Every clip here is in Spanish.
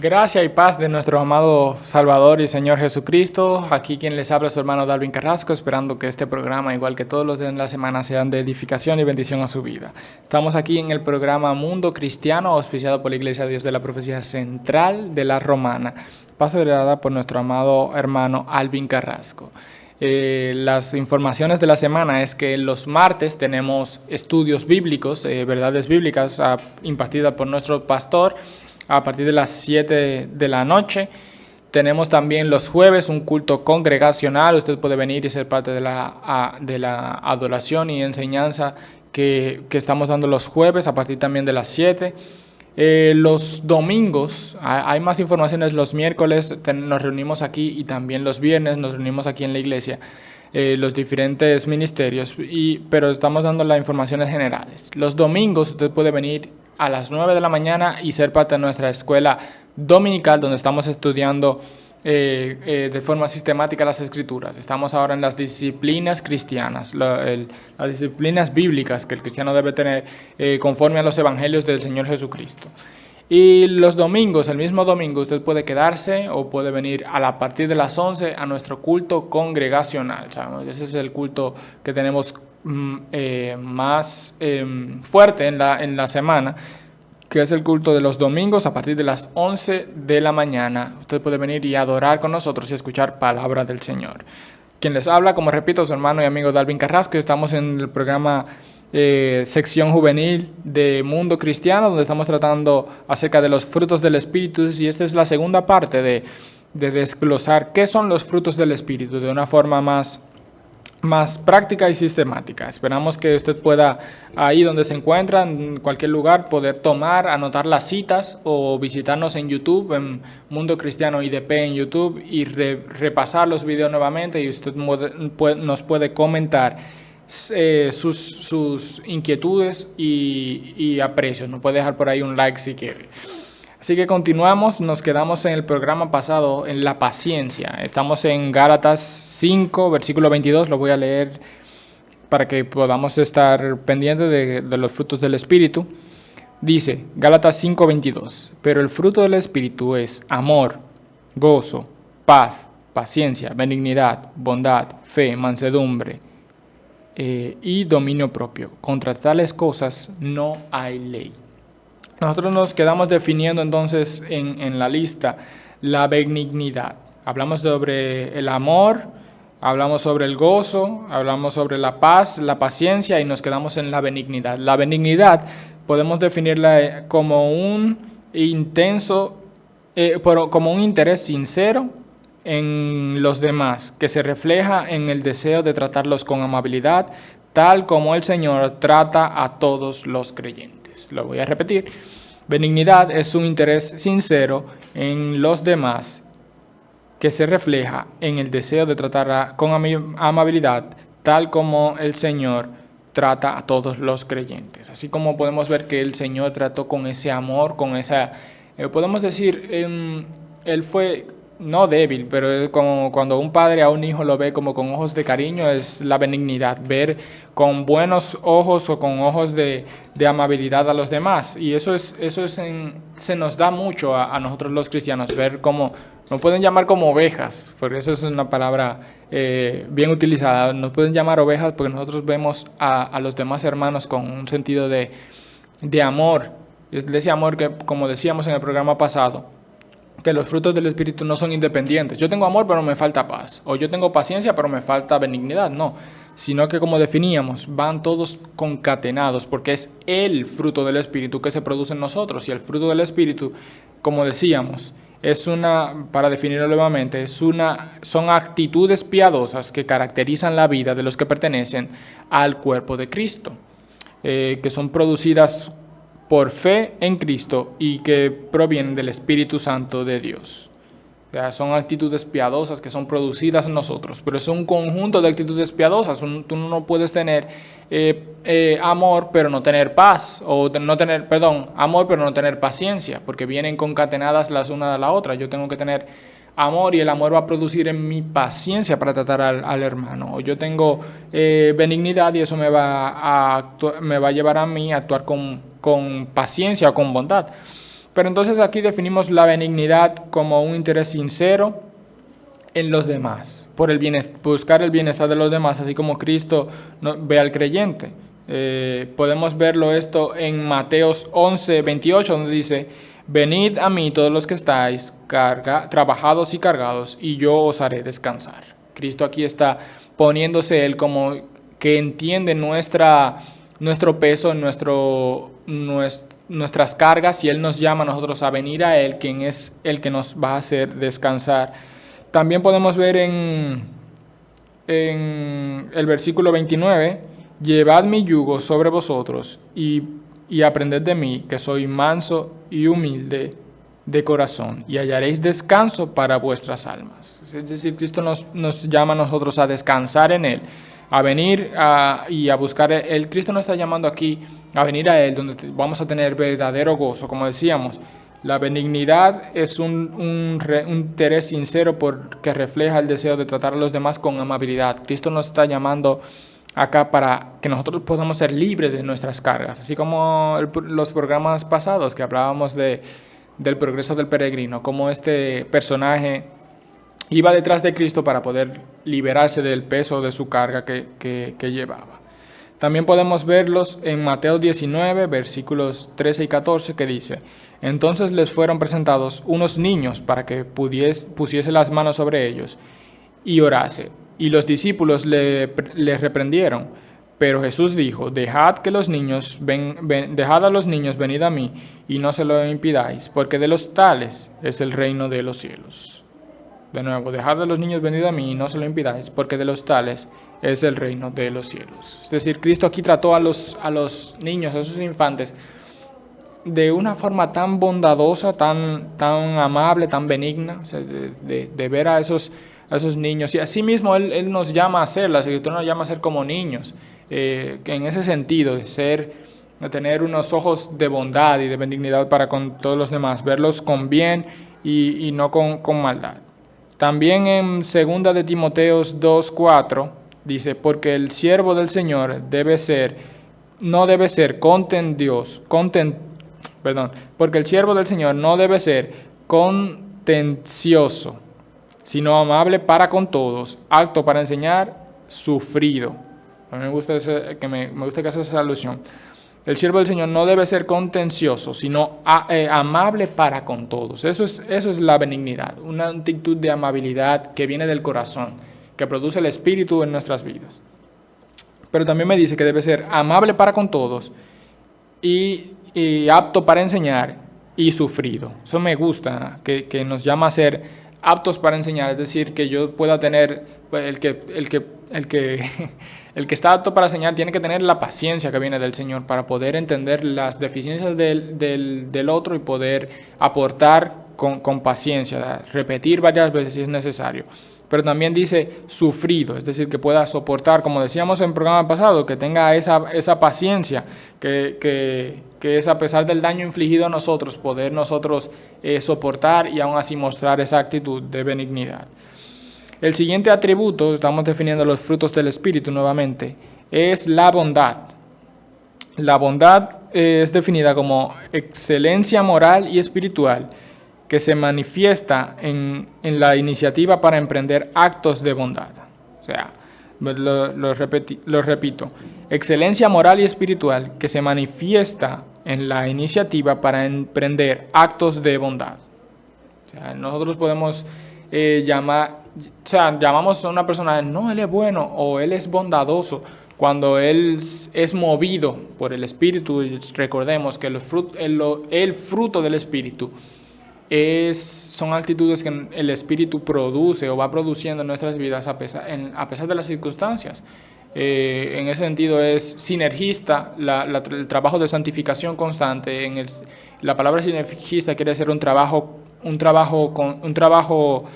Gracia y paz de nuestro amado Salvador y Señor Jesucristo. Aquí quien les habla es su hermano Dalvin Carrasco, esperando que este programa, igual que todos los de la semana, sean de edificación y bendición a su vida. Estamos aquí en el programa Mundo Cristiano, auspiciado por la Iglesia de Dios de la Profecía Central de la Romana, pastoreada por nuestro amado hermano Alvin Carrasco. Las informaciones de la semana es que los martes tenemos estudios bíblicos, verdades bíblicas impartidas por nuestro pastor, a partir de las 7 de la noche. Tenemos también los jueves un culto congregacional. Usted puede venir y ser parte de la adoración y enseñanza que estamos dando los jueves a partir también de las 7. Los domingos, hay más informaciones. Los miércoles nos reunimos aquí y también los viernes nos reunimos aquí en la iglesia. Los diferentes ministerios, pero estamos dando las informaciones generales. Los domingos usted puede venir a las 9 de la mañana y ser parte de nuestra escuela dominical, donde estamos estudiando de forma sistemática las escrituras. Estamos ahora en las disciplinas cristianas, las disciplinas bíblicas que el cristiano debe tener conforme a los evangelios del Señor Jesucristo. Y los domingos, el mismo domingo, usted puede quedarse o puede venir a partir de las 11 a nuestro culto congregacional. ¿Sabes? Ese es el culto que tenemos más fuerte en la semana, que es el culto de los domingos a partir de las 11 de la mañana. Usted puede venir y adorar con nosotros y escuchar palabra del Señor. Quien les habla, como repito, su hermano y amigo Dalvin Carrasco. Estamos en el programa sección juvenil de Mundo Cristiano, donde estamos tratando acerca de los frutos del Espíritu, y esta es la segunda parte de desglosar qué son los frutos del Espíritu de una forma más práctica y sistemática. Esperamos que usted pueda, ahí donde se encuentra, en cualquier lugar, poder tomar, anotar las citas o visitarnos en YouTube, en Mundo Cristiano IDP en YouTube, y repasar los videos nuevamente, y usted nos puede comentar sus inquietudes y aprecios. Nos puede dejar por ahí un like si quiere. Así que continuamos, nos quedamos en el programa pasado en la paciencia. Estamos en Gálatas 5, versículo 22, lo voy a leer para que podamos estar pendientes de los frutos del Espíritu. Dice, Gálatas 5, 22, pero el fruto del Espíritu es amor, gozo, paz, paciencia, benignidad, bondad, fe, mansedumbre y dominio propio. Contra tales cosas no hay ley. Nosotros nos quedamos definiendo entonces en la lista la benignidad. Hablamos sobre el amor, hablamos sobre el gozo, hablamos sobre la paz, la paciencia, y nos quedamos en la benignidad. La benignidad podemos definirla como un como un interés sincero en los demás, que se refleja en el deseo de tratarlos con amabilidad, tal como el Señor trata a todos los creyentes. Lo voy a repetir. Benignidad es un interés sincero en los demás que se refleja en el deseo de tratar con amabilidad, tal como el Señor trata a todos los creyentes. Así como podemos ver que el Señor trató con ese amor, con esa, podemos decir, Él fue no débil, pero es como cuando un padre a un hijo lo ve como con ojos de cariño, es la benignidad, ver con buenos ojos o con ojos de amabilidad a los demás. Y se nos da mucho a nosotros los cristianos, ver cómo nos pueden llamar como ovejas, porque eso es una palabra bien utilizada. Nos pueden llamar ovejas porque nosotros vemos a los demás hermanos con un sentido de amor, de ese amor que, como decíamos en el programa pasado, que los frutos del Espíritu no son independientes. Yo tengo amor, pero me falta paz. O yo tengo paciencia, pero me falta benignidad. No, sino que, como definíamos, van todos concatenados, porque es el fruto del Espíritu que se produce en nosotros. Y el fruto del Espíritu, como decíamos, para definirlo nuevamente, son actitudes piadosas que caracterizan la vida de los que pertenecen al cuerpo de Cristo, que son producidas por fe en Cristo y que provienen del Espíritu Santo de Dios. O sea, son actitudes piadosas que son producidas en nosotros, pero es un conjunto de actitudes piadosas. Tú no puedes tener amor pero no tener paz, o amor pero no tener paciencia, porque vienen concatenadas las una de la otra. Yo tengo que tener amor, y el amor va a producir en mi paciencia para tratar al hermano. O yo tengo benignidad, y eso me va a llevar a mí a actuar con paciencia o con bondad. Pero entonces aquí definimos la benignidad como un interés sincero en los demás, por buscar el bienestar de los demás, así como Cristo ve al creyente. Podemos verlo esto en Mateos 11:28, donde dice: venid a mí todos los que estáis trabajados y cargados, y yo os haré descansar. Cristo aquí está poniéndose Él como que entiende nuestro peso, nuestras cargas, y Él nos llama a nosotros a venir a Él, quien es el que nos va a hacer descansar. También podemos ver en el versículo 29, llevad mi yugo sobre vosotros y aprended de mí, que soy manso y humilde de corazón, y hallaréis descanso para vuestras almas. Es decir, Cristo nos llama a nosotros a descansar en Él, a venir y a buscar Él. Cristo nos está llamando aquí a venir a Él, donde vamos a tener verdadero gozo. Como decíamos, la benignidad es un interés sincero que refleja el deseo de tratar a los demás con amabilidad. Cristo nos está llamando acá para que nosotros podamos ser libres de nuestras cargas, así como los programas pasados que hablábamos del progreso del peregrino, como este personaje iba detrás de Cristo para poder liberarse del peso de su carga que llevaba. También podemos verlos en Mateo 19, versículos 13 y 14, que dice: entonces les fueron presentados unos niños para que pusiese las manos sobre ellos y orase. Y los discípulos le reprendieron. Pero Jesús dijo: dejad a los niños venid a mí, y no se lo impidáis, porque de los tales es el reino de los cielos. De nuevo, dejad a los niños venid a mí, y no se lo impidáis, porque de los tales es el reino de los cielos. Es decir, Cristo aquí trató a los niños, a sus infantes, de una forma tan bondadosa, tan amable, tan benigna, o sea, de ver a esos niños. Y así mismo Él nos llama a ser, la Escritura nos llama a ser como niños, que en ese sentido, de tener unos ojos de bondad y de benignidad para con todos los demás, verlos con bien y no con maldad. También en 2 de Timoteo 2:4 dice: porque el siervo del Señor porque el siervo del Señor no debe ser contencioso, sino amable para con todos, apto para enseñar, sufrido. A mí me gusta que hace esa alusión. El siervo del Señor no debe ser contencioso, sino amable para con todos. Eso es la benignidad, una actitud de amabilidad que viene del corazón, que produce el Espíritu en nuestras vidas. Pero también me dice que debe ser amable para con todos y apto para enseñar y sufrido. Eso me gusta, que nos llama a ser aptos para enseñar, es decir, que yo pueda tener, el que está apto para enseñar tiene que tener la paciencia que viene del Señor para poder entender las deficiencias del otro y poder aportar con paciencia, repetir varias veces si es necesario. Pero también dice sufrido, es decir, que pueda soportar, como decíamos en el programa pasado, que tenga esa paciencia, que es a pesar del daño infligido a nosotros, poder nosotros soportar y aún así mostrar esa actitud de benignidad. El siguiente atributo, estamos definiendo los frutos del Espíritu nuevamente, es la bondad. La bondad es definida como excelencia moral y espiritual que se manifiesta en la iniciativa para emprender actos de bondad. O sea, lo repito, excelencia moral y espiritual que se manifiesta en la iniciativa para emprender actos de bondad. O sea, nosotros podemos llamamos a una persona, no, él es bueno o él es bondadoso, cuando él es movido por el Espíritu. Y recordemos que el fruto del Espíritu son actitudes que el Espíritu produce o va produciendo en nuestras vidas a pesar de las circunstancias. En ese sentido es sinergista el trabajo de santificación constante. La palabra sinergista quiere decir un trabajo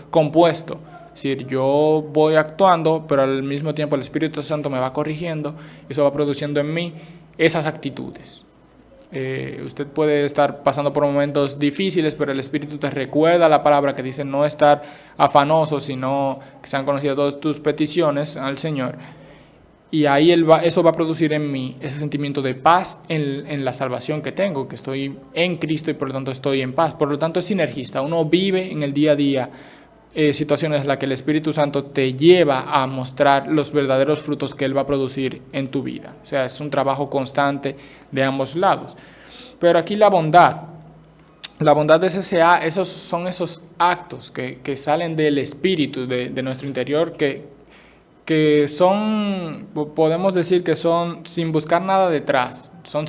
compuesto. Es decir, yo voy actuando, pero al mismo tiempo el Espíritu Santo me va corrigiendo, y eso va produciendo en mí esas actitudes. Usted puede estar pasando por momentos difíciles, pero el Espíritu te recuerda la palabra que dice no estar afanoso, sino que sean conocidas todas tus peticiones al Señor. Y ahí eso va a producir en mí ese sentimiento de paz en la salvación que tengo, que estoy en Cristo y por lo tanto estoy en paz. Por lo tanto es sinergista, uno vive en el día a día situaciones en las que el Espíritu Santo te lleva a mostrar los verdaderos frutos que Él va a producir en tu vida. O sea, es un trabajo constante de ambos lados. Pero aquí la bondad es esos son esos actos que salen del Espíritu, de nuestro interior, que son, podemos decir que son sin buscar nada detrás, son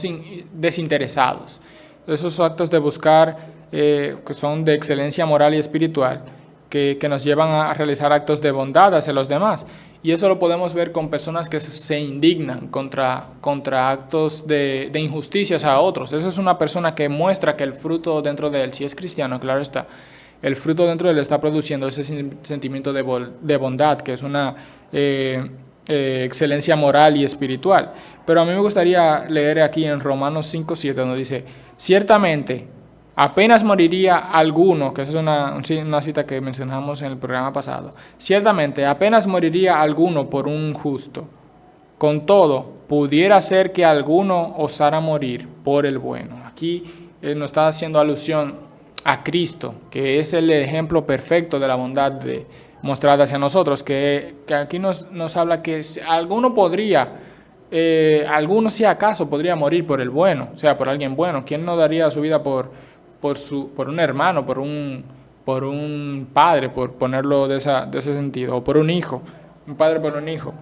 desinteresados. Esos actos de buscar que son de excelencia moral y espiritual, que nos llevan a realizar actos de bondad hacia los demás. Y eso lo podemos ver con personas que se indignan contra actos de injusticias a otros. Esa es una persona que muestra que el fruto dentro de él, si es cristiano, claro está, el fruto dentro de él está produciendo ese sentimiento de bondad, que es una excelencia moral y espiritual. Pero a mí me gustaría leer aquí en Romanos 5:7, donde dice, ciertamente, apenas moriría alguno, que esa es una cita que mencionamos en el programa pasado, ciertamente apenas moriría alguno por un justo. Con todo, pudiera ser que alguno osara morir por el bueno. Aquí nos está haciendo alusión a Cristo, que es el ejemplo perfecto de la bondad mostrada hacia nosotros, que aquí nos habla que alguno si acaso podría morir por el bueno, o sea, por alguien bueno. ¿Quién no daría su vida por un hermano, por un padre, por ponerlo de ese sentido, o por un hijo, un padre por un hijo?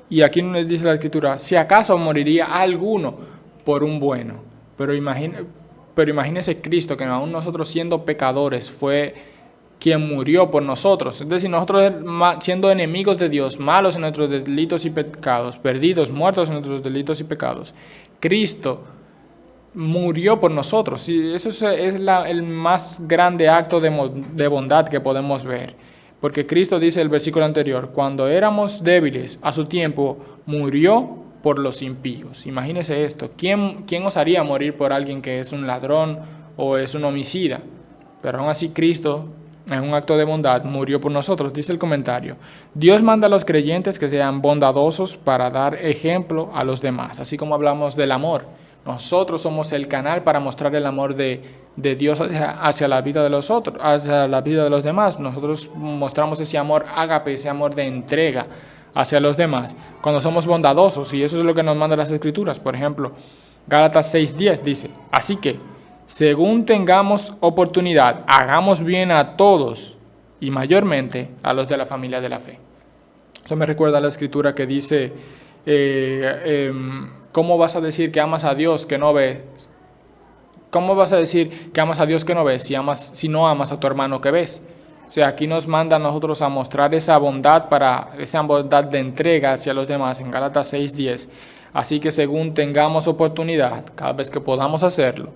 Y aquí nos dice la Escritura, si acaso moriría alguno por un bueno. Pero imagínese Cristo, que aún nosotros siendo pecadores fue quien murió por nosotros. Es decir, nosotros siendo enemigos de Dios, malos en nuestros delitos y pecados, perdidos, muertos en nuestros delitos y pecados, Cristo murió por nosotros. Y eso es el más grande acto de bondad que podemos ver. Porque Cristo dice el versículo anterior, cuando éramos débiles, a su tiempo murió por los impíos. Imagínese esto, ¿quién osaría morir por alguien que es un ladrón o es un homicida? Pero aún así Cristo, en un acto de bondad, murió por nosotros. Dice el comentario, Dios manda a los creyentes que sean bondadosos para dar ejemplo a los demás, así como hablamos del amor. Nosotros somos el canal para mostrar el amor de Dios hacia la vida de los otros, hacia la vida de los demás. Nosotros mostramos ese amor ágape, ese amor de entrega hacia los demás, cuando somos bondadosos, y eso es lo que nos mandan las Escrituras. Por ejemplo, Gálatas 6:10 dice, así que, según tengamos oportunidad, hagamos bien a todos, y mayormente a los de la familia de la fe. Eso me recuerda a la Escritura que dice, ¿cómo vas a decir que amas a Dios que no ves? ¿Cómo vas a decir que amas a Dios que no ves si no amas a tu hermano que ves? O sea, aquí nos manda a nosotros a mostrar esa bondad de entrega hacia los demás en Gálatas 6:10. Así que según tengamos oportunidad, cada vez que podamos hacerlo,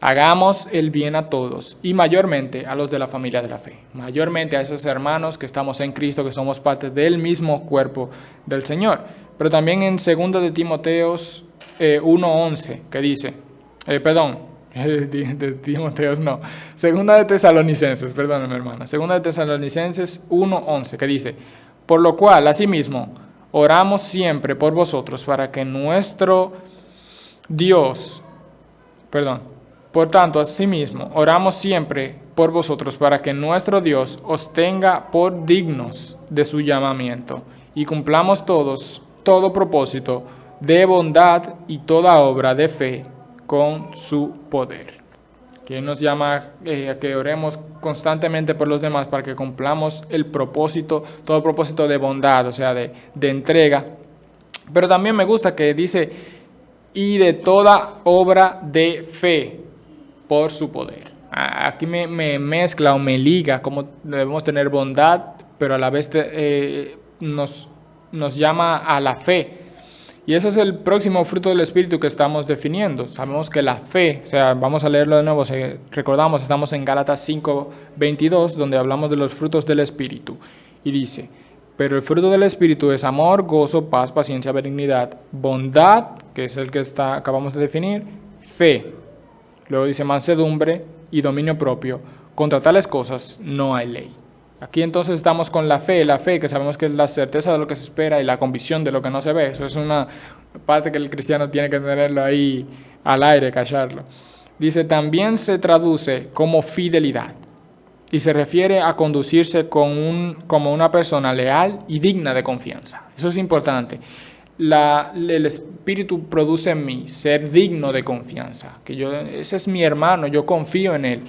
hagamos el bien a todos y mayormente a los de la familia de la fe. Mayormente a esos hermanos que estamos en Cristo, que somos parte del mismo cuerpo del Señor. Pero también en 2 de Timoteos 1:11, que dice, Segunda de Tesalonicenses, perdóname hermana, Segunda de Tesalonicenses 1:11, que dice, por lo cual, asimismo, oramos siempre por vosotros para que por tanto, asimismo, oramos siempre por vosotros para que nuestro Dios os tenga por dignos de su llamamiento y cumplamos todo propósito de bondad y toda obra de fe con su poder. Que nos llama a que oremos constantemente por los demás para que cumplamos todo propósito de bondad, o sea, de entrega. Pero también me gusta que dice, y de toda obra de fe por su poder. Aquí me mezcla o me liga cómo debemos tener bondad, pero a la vez nos llama a la fe. Y ese es el próximo fruto del Espíritu que estamos definiendo. Sabemos que la fe, o sea, vamos a leerlo de nuevo, recordamos, estamos en Gálatas 5:22, donde hablamos de los frutos del Espíritu. Y dice, pero el fruto del Espíritu es amor, gozo, paz, paciencia, benignidad, bondad, que es el que acabamos de definir, fe. Luego dice mansedumbre y dominio propio. Contra tales cosas no hay ley. Aquí entonces estamos con la fe que sabemos que es la certeza de lo que se espera y la convicción de lo que no se ve. Eso es una parte que el cristiano tiene que tenerlo ahí al aire, callarlo. Dice, también se traduce como fidelidad y se refiere a conducirse como una persona leal y digna de confianza. Eso es importante. El Espíritu produce en mí ser digno de confianza, ese es mi hermano, yo confío en él.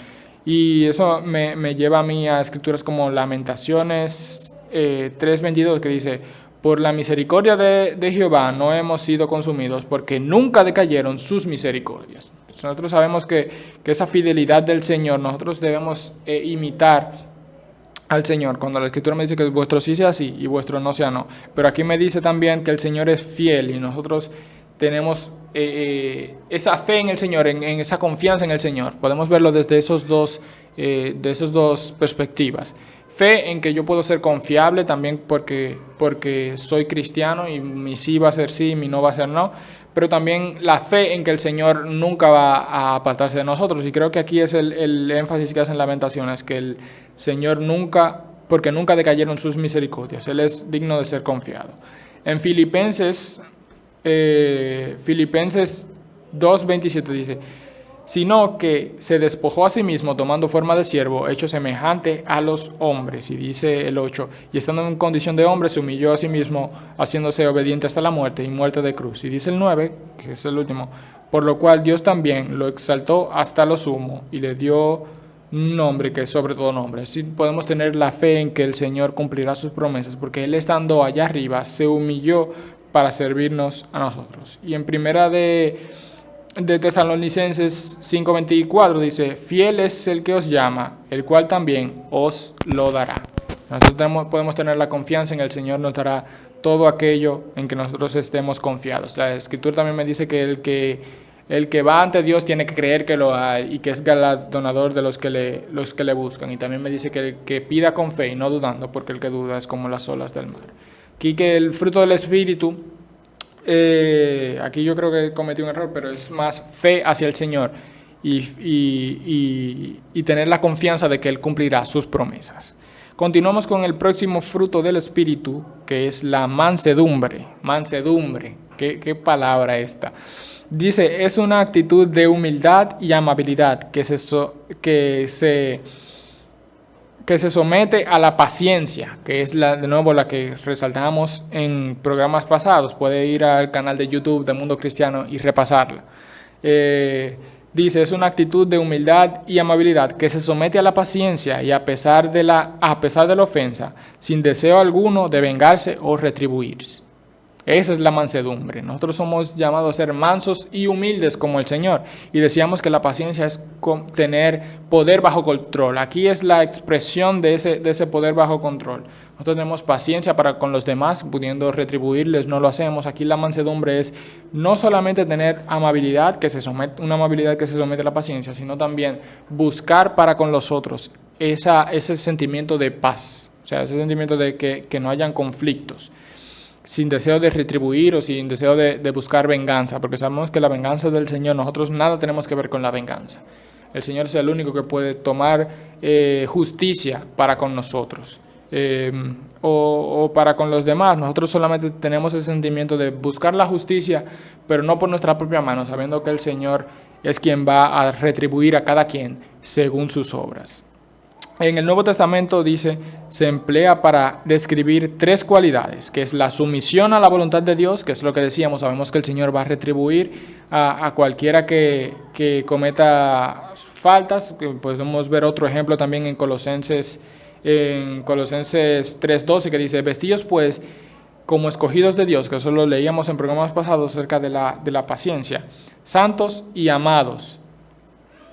Y eso me lleva a mí a escrituras como Lamentaciones 3:22, que dice, por la misericordia de Jehová no hemos sido consumidos, porque nunca decayeron sus misericordias. Nosotros sabemos que esa fidelidad del Señor, nosotros debemos imitar al Señor, cuando la Escritura me dice que vuestro sí sea sí y vuestro no sea no. Pero aquí me dice también que el Señor es fiel y nosotros tenemos esa fe en el Señor, en esa confianza en el Señor. Podemos verlo desde de esas dos perspectivas. Fe en que yo puedo ser confiable también porque soy cristiano y mi sí va a ser sí, mi no va a ser no. Pero también la fe en que el Señor nunca va a apartarse de nosotros. Y creo que aquí es el énfasis que hacen Lamentaciones, que el Señor nunca, porque nunca decayeron sus misericordias. Él es digno de ser confiado. En Filipenses 2:27 dice, sino que se despojó a sí mismo tomando forma de siervo, hecho semejante a los hombres. Y dice el 8, y estando en condición de hombre, se humilló a sí mismo, haciéndose obediente hasta la muerte y muerte de cruz. Y dice el 9, que es el último, por lo cual Dios también lo exaltó hasta lo sumo y le dio un nombre que es sobre todo nombre. Así podemos tener la fe en que el Señor cumplirá sus promesas, porque Él estando allá arriba se humilló para servirnos a nosotros. Y en primera de Tesalonicenses 5:24 dice, fiel es el que os llama, el cual también os lo dará. Nosotros podemos tener la confianza en el Señor, nos dará todo aquello en que nosotros estemos confiados. La Escritura también me dice que el que va ante Dios tiene que creer que lo hay y que es galardonador de los que le buscan. Y también me dice que el que pida con fe y no dudando, porque el que duda es como las olas del mar. Aquí que el fruto del Espíritu, aquí yo creo que cometí un error, pero es más fe hacia el Señor y tener la confianza de que Él cumplirá sus promesas. Continuamos con el próximo fruto del Espíritu, que es la mansedumbre. Mansedumbre, qué palabra esta. Dice, es una actitud de humildad y amabilidad que se somete a la paciencia, que es de nuevo la que resaltamos en programas pasados. Puede ir al canal de YouTube de Mundo Cristiano y repasarla. Dice, es una actitud de humildad y amabilidad que se somete a la paciencia y a pesar de la ofensa, sin deseo alguno de vengarse o retribuirse. Esa es la mansedumbre. Nosotros somos llamados a ser mansos y humildes como el Señor. Y decíamos que la paciencia es tener poder bajo control. Aquí es la expresión de ese poder bajo control. Nosotros tenemos paciencia para con los demás, pudiendo retribuirles, no lo hacemos. Aquí la mansedumbre es no solamente tener amabilidad, una amabilidad que se somete a la paciencia, sino también buscar para con los otros ese sentimiento de paz. O sea, ese sentimiento de que no hayan conflictos, sin deseo de retribuir o sin deseo de buscar venganza, porque sabemos que la venganza es del Señor. Nosotros nada tenemos que ver con la venganza. El Señor es el único que puede tomar justicia para con nosotros o para con los demás. Nosotros solamente tenemos el sentimiento de buscar la justicia, pero no por nuestra propia mano, sabiendo que el Señor es quien va a retribuir a cada quien según sus obras. En el Nuevo Testamento dice, se emplea para describir tres cualidades, que es la sumisión a la voluntad de Dios, que es lo que decíamos, sabemos que el Señor va a retribuir a cualquiera que cometa faltas. Podemos ver otro ejemplo también en Colosenses 3:12, que dice, vestíos pues como escogidos de Dios, que eso lo leíamos en programas pasados acerca de la paciencia, santos y amados,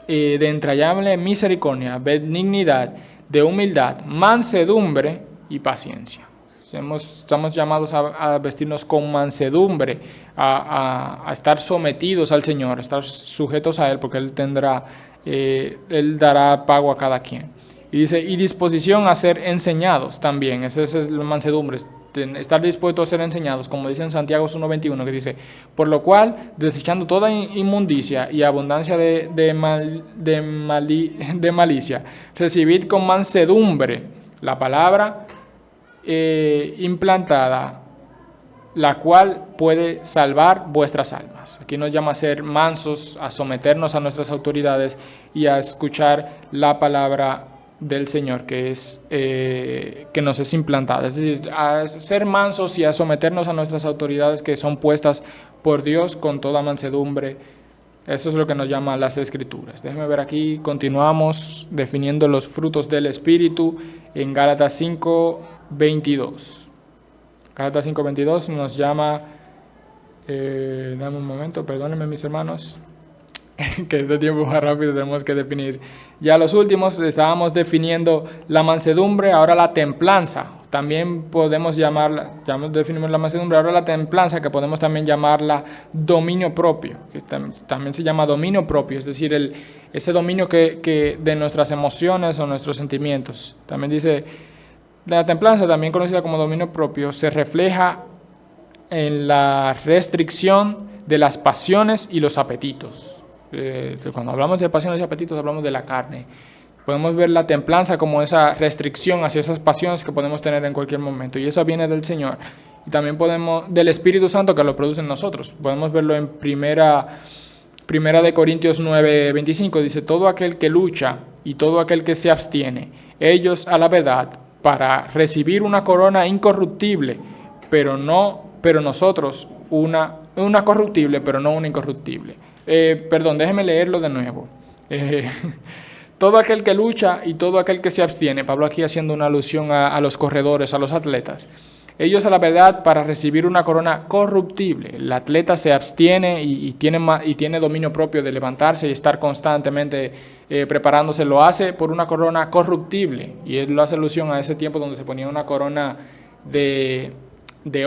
de entrañable misericordia, benignidad, de humildad, mansedumbre y paciencia. Estamos llamados a vestirnos con mansedumbre, a estar sometidos al Señor, a estar sujetos a Él, porque Él dará pago a cada quien. Y dice, y disposición a ser enseñados también. Esa es la mansedumbre, estar dispuesto a ser enseñados, como dice en Santiago 1:21, que dice, por lo cual, desechando toda inmundicia y abundancia de malicia, recibid con mansedumbre la palabra implantada, la cual puede salvar vuestras almas. Aquí nos llama a ser mansos, a someternos a nuestras autoridades y a escuchar la palabra del Señor que nos es implantada. Es decir, a ser mansos y a someternos a nuestras autoridades que son puestas por Dios con toda mansedumbre. Eso es lo que nos llama las Escrituras. Déjenme ver aquí, continuamos definiendo los frutos del Espíritu en Gálatas 5:22. Gálatas 5:22 nos llama, dame un momento, perdónenme mis hermanos, que este tiempo más rápido tenemos que definir. Ya los últimos estábamos definiendo la mansedumbre, ahora la templanza. También podemos llamarla, ya definimos la mansedumbre, ahora la templanza, que podemos también llamarla dominio propio, que también se llama dominio propio, es decir, ese dominio que de nuestras emociones o nuestros sentimientos. También dice, la templanza, también conocida como dominio propio, se refleja en la restricción de las pasiones y los apetitos. Cuando hablamos de pasiones y apetitos, hablamos de la carne. Podemos ver la templanza como esa restricción hacia esas pasiones que podemos tener en cualquier momento. Y eso viene del Señor. Y también del Espíritu Santo que lo produce en nosotros. Podemos verlo en Primera de Corintios 9:25. Dice, todo aquel que lucha y todo aquel que se abstiene, ellos a la verdad, para recibir una corona incorruptible, pero nosotros una corruptible, pero no una incorruptible. Perdón, déjeme leerlo de nuevo. Todo aquel que lucha y todo aquel que se abstiene, Pablo aquí haciendo una alusión a los corredores, a los atletas, ellos a la verdad para recibir una corona corruptible. El atleta se abstiene y tiene dominio propio de levantarse y estar constantemente preparándose, lo hace por una corona corruptible, y él lo hace alusión a ese tiempo donde se ponía una corona de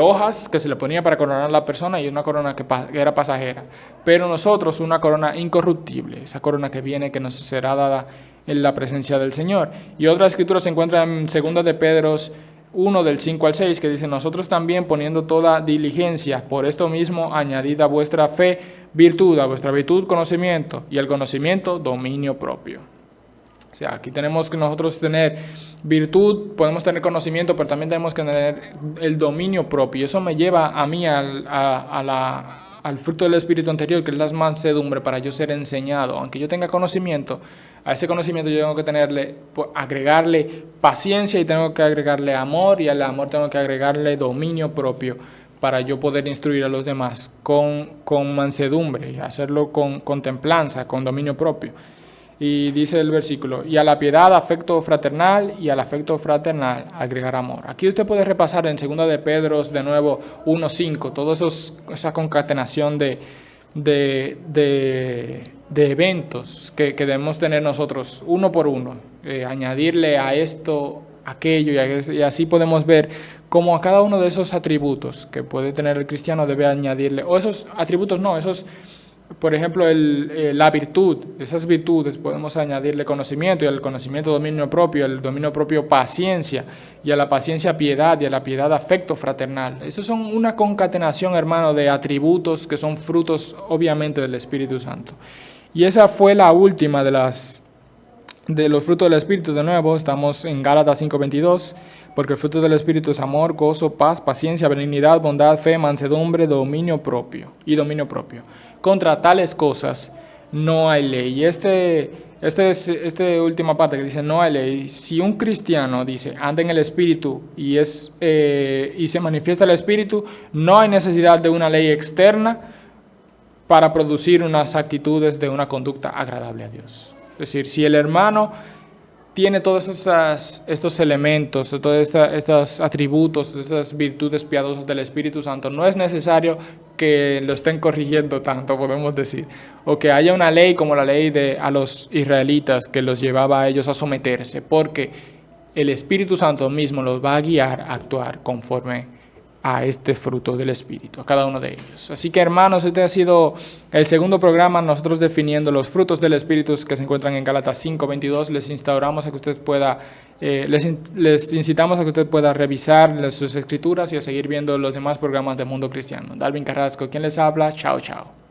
hojas que se le ponía para coronar a la persona y una corona que era pasajera, pero nosotros una corona incorruptible, esa corona que viene, que nos será dada en la presencia del Señor. Y otra escritura se encuentra en 2 de Pedro 1 del 5 al 6, que dice, nosotros también poniendo toda diligencia, por esto mismo añadid a vuestra fe virtud, a vuestra virtud conocimiento, y al conocimiento dominio propio. O sea, aquí tenemos que nosotros tener virtud, podemos tener conocimiento, pero también tenemos que tener el dominio propio. Y eso me lleva a mí al fruto del Espíritu anterior, que es la mansedumbre, para yo ser enseñado. Aunque yo tenga conocimiento, a ese conocimiento yo tengo que agregarle paciencia y tengo que agregarle amor, y al amor tengo que agregarle dominio propio para yo poder instruir a los demás con mansedumbre y hacerlo con templanza, con dominio propio. Y dice el versículo, y a la piedad afecto fraternal, y al afecto fraternal agregar amor. Aquí usted puede repasar en 2 de Pedro, de nuevo, 1:5, toda esa concatenación de eventos que debemos tener nosotros, uno por uno, añadirle a esto, aquello, y así podemos ver cómo a cada uno de esos atributos que puede tener el cristiano debe añadirle, o esos atributos no, por ejemplo, la virtud, de esas virtudes podemos añadirle conocimiento, y al conocimiento dominio propio, al dominio propio paciencia, y a la paciencia piedad, y a la piedad afecto fraternal. Esos son una concatenación, hermano, de atributos que son frutos obviamente del Espíritu Santo. Y esa fue la última de los frutos del Espíritu. De nuevo, estamos en Gálatas 5:22. Porque el fruto del Espíritu es amor, gozo, paz, paciencia, benignidad, bondad, fe, mansedumbre, dominio propio. Contra tales cosas no hay ley. Y esta última parte que dice no hay ley, si un cristiano dice anda en el Espíritu y se manifiesta el Espíritu, no hay necesidad de una ley externa para producir unas actitudes de una conducta agradable a Dios. Es decir, si el hermano tiene todos estos elementos, todos estos atributos, estas virtudes piadosas del Espíritu Santo, no es necesario que lo estén corrigiendo tanto, podemos decir, o que haya una ley como la ley a los israelitas que los llevaba a ellos a someterse, porque el Espíritu Santo mismo los va a guiar a actuar conforme a este fruto del Espíritu, a cada uno de ellos. Así que, hermanos, este ha sido el segundo programa, nosotros definiendo los frutos del Espíritu que se encuentran en Gálatas 5:22. Les instauramos a que usted pueda, les incitamos a que usted pueda revisar sus escrituras y a seguir viendo los demás programas de Mundo Cristiano. Dalvin Carrasco, quien les habla. Chao, chao.